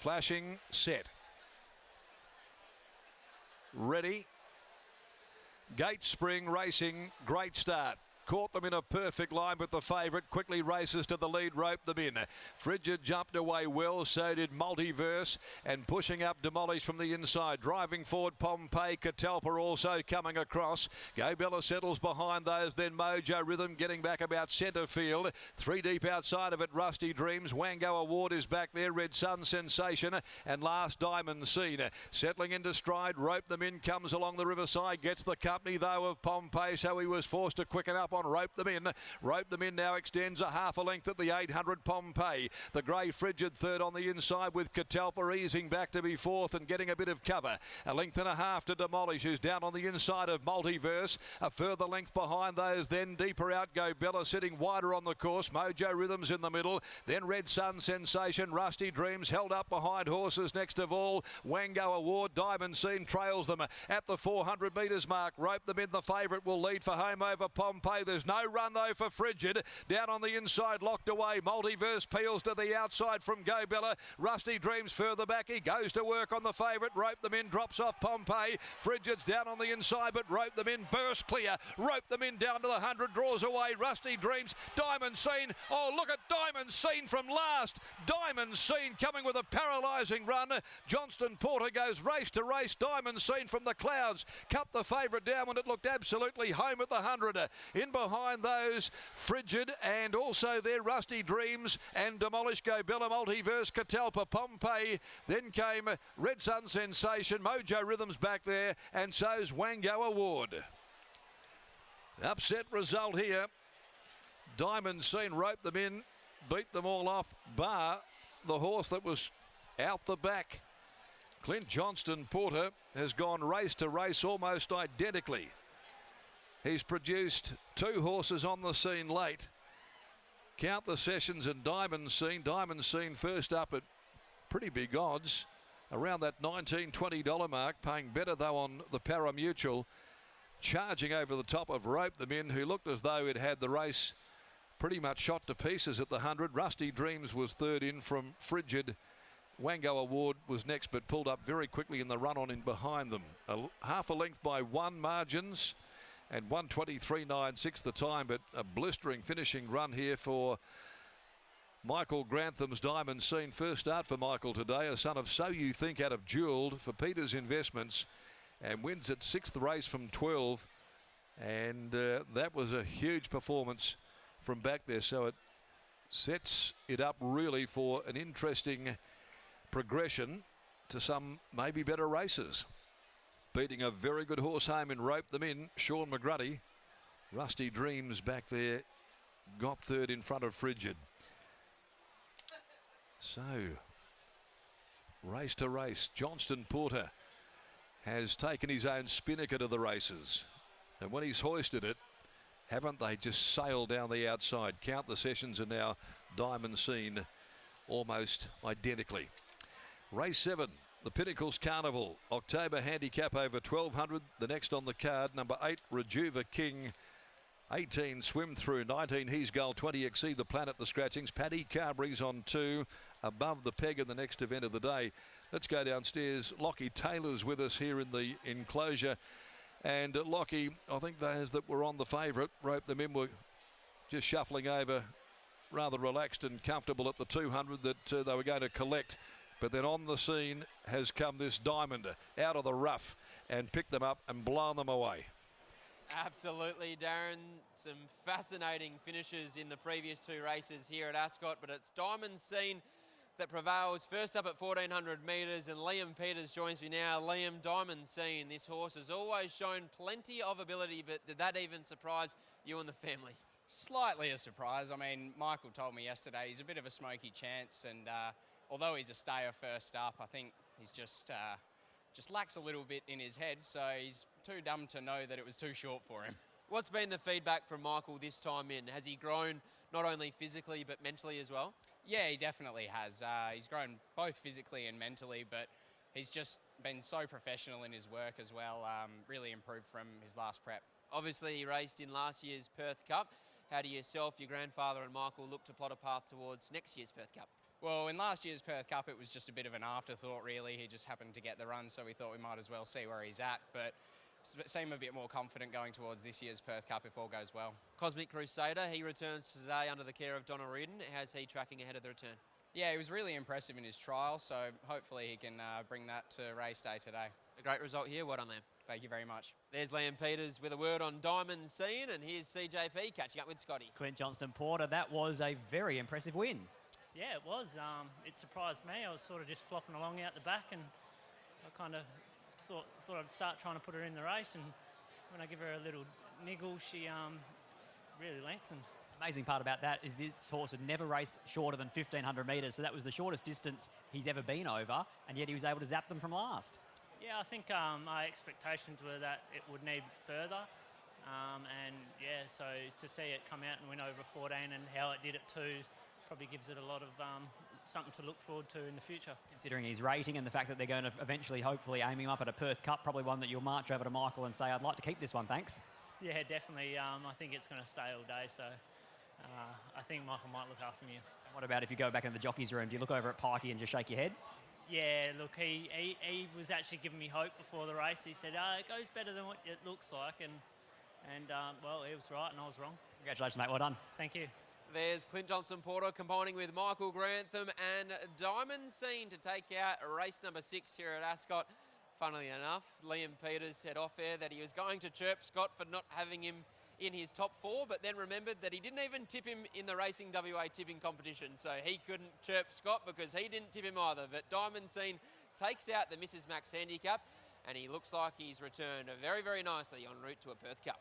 Flashing, set. Ready. Gate Spring racing, great start. Caught them in a perfect line, but the favourite quickly races to the lead, roped them in. Frigid jumped away well, so did Multiverse, and pushing up Demolished from the inside. Driving forward, Pompeii, Catalpa also coming across. Go Bella settles behind those, then Mojo Rhythm getting back about centre field. 3 deep outside of it, Rusty Dreams. Wango Award is back there, Red Sun Sensation, and last Diamond Scene. Settling into stride, roped them in, comes along the riverside, gets the company though of Pompeii, so he was forced to quicken up on Rope Them In. Rope Them In now extends a half a length at the 800 Pompeii. The grey Frigid third on the inside with Catalpa easing back to be fourth and getting a bit of cover. A length and a half to Demolish, who's down on the inside of Multiverse. A further length behind those, then deeper out go Bella, sitting wider on the course. Mojo Rhythms in the middle, then Red Sun Sensation. Rusty Dreams held up behind horses next of all. Wango Award, Diamond Scene trails them at the 400 metres mark. Rope Them In, the favourite, will lead for home over Pompeii. There's no run though for Frigid. Down on the inside, locked away. Multiverse peels to the outside from Go Bella. Rusty Dreams further back. He goes to work on the favourite. Rope Them In, drops off Pompeii. Frigid's down on the inside, but Rope Them In burst clear. Rope Them In down to the 100, draws away. Rusty Dreams, Diamond Scene. Oh, look at Diamond Scene from last. Diamond Scene coming with a paralysing run. Johnston Porter goes race to race. Diamond Scene from the clouds cut the favourite down when it looked absolutely home at the 100. In behind those, Frigid and also their Rusty Dreams and Demolish, Go Bella, Multiverse, Catalpa, Pompeii. Then came Red Sun Sensation, Mojo Rhythms back there, and so's Wango Award. Upset result here. Diamond Scene roped them in, beat them all off, bar the horse that was out the back. Clint Johnston Porter has gone race to race almost identically. He's produced 2 horses on the scene late. Count the Sessions and Diamond Scene. Diamond Scene first up at pretty big odds, around that $19, $20 mark, paying better though on the Paramutual. Charging over the top of Rope Them In, who looked as though it had the race pretty much shot to pieces at the 100. Rusty Dreams was third in from Frigid. Wango Award was next, but pulled up very quickly in the run-on in behind them. Half a length by 1 margins, and 1:23.96 the time, but a blistering finishing run here for Michael Grantham's Diamond Scene. First start for Michael today, a son of So You Think out of Jewelled for Peters Investments, and wins its 6th race from 12. And that was a huge performance from back there, so it sets it up really for an interesting progression to some maybe better races. Beating a very good horse home and Rope Them In, Sean McGruddy. Rusty Dreams back there, got third in front of Frigid. So, race to race, Johnston Porter has taken his own spinnaker to the races. And when he's hoisted it, haven't they just sailed down the outside? Count the Sessions and now Diamond Scene almost identically. Race 7. The Pinnacles Carnival, October handicap over 1200. The next on the card, number 8, Rejuva King. 18, Swim Through. 19, He's Goal. 20, Exceed the Planet, the scratchings. Paddy Carberry's on 2, above the peg in the next event of the day. Let's go downstairs. Lockie Taylor's with us here in the enclosure. And Lockie, I think those that were on the favourite, Rope Them In, were just shuffling over, rather relaxed and comfortable at the 200 that they were going to collect. But then on the scene has come this Diamond out of the rough and picked them up and blown them away. Absolutely, Darren. Some fascinating finishes in the previous 2 races here at Ascot, but it's Diamond Scene that prevails. First up at 1400 metres, and Liam Peters joins me now. Liam, Diamond Scene, this horse has always shown plenty of ability, but did that even surprise you and the family? Slightly a surprise. I mean, Michael told me yesterday he's a bit of a smoky chance, and although he's a stayer first up, I think he's just lacks a little bit in his head, so he's too dumb to know that it was too short for him. What's been the feedback from Michael this time in? Has he grown not only physically but mentally as well? Yeah, he definitely has. He's grown both physically and mentally, but he's just been so professional in his work as well, really improved from his last prep. Obviously, he raced in last year's Perth Cup. How do yourself, your grandfather and Michael look to plot a path towards next year's Perth Cup? Well, in last year's Perth Cup, it was just a bit of an afterthought, really. He just happened to get the run, so we thought we might as well see where he's at. But seem a bit more confident going towards this year's Perth Cup if all goes well. Cosmic Crusader, he returns today under the care of Donna Reardon. How's he tracking ahead of the return? Yeah, he was really impressive in his trial, so hopefully he can bring that to race day today. A great result here. Well done, Liam. Thank you very much. There's Liam Peters with a word on Diamond Scene, and here's CJP catching up with Scotty. Clint Johnston-Porter, that was a very impressive win. Yeah, it was. It surprised me. I was sort of just flopping along out the back, and I kind of thought I'd start trying to put her in the race, and when I give her a little niggle, she really lengthened. Amazing part about that is this horse had never raced shorter than 1,500 metres, so that was the shortest distance he's ever been over, and yet he was able to zap them from last. Yeah, I think my expectations were that it would need further, and yeah, so to see it come out and win over 14 and how it did at 2 probably gives it a lot of something to look forward to in the future. Considering his rating and the fact that they're going to eventually, hopefully, aim him up at a Perth Cup, probably one that you'll march over to Michael and say, I'd like to keep this one, thanks. Yeah, definitely. I think it's going to stay all day, so I think Michael might look after me. And what about if you go back in the jockey's room? Do you look over at Pikey and just shake your head? Yeah, look, he was actually giving me hope before the race. He said, it goes better than what it looks like, and well, he was right and I was wrong. Congratulations, mate. Well done. Thank you. There's Clint Johnston-Porter combining with Michael Grantham and Diamond Scene to take out race number 6 here at Ascot. Funnily enough, Liam Peters said off air that he was going to chirp Scott for not having him in his top 4, but then remembered that he didn't even tip him in the Racing WA tipping competition, so he couldn't chirp Scott because he didn't tip him either. But Diamond Scene takes out the Mrs. Max handicap, and he looks like he's returned very, very nicely en route to a Perth Cup.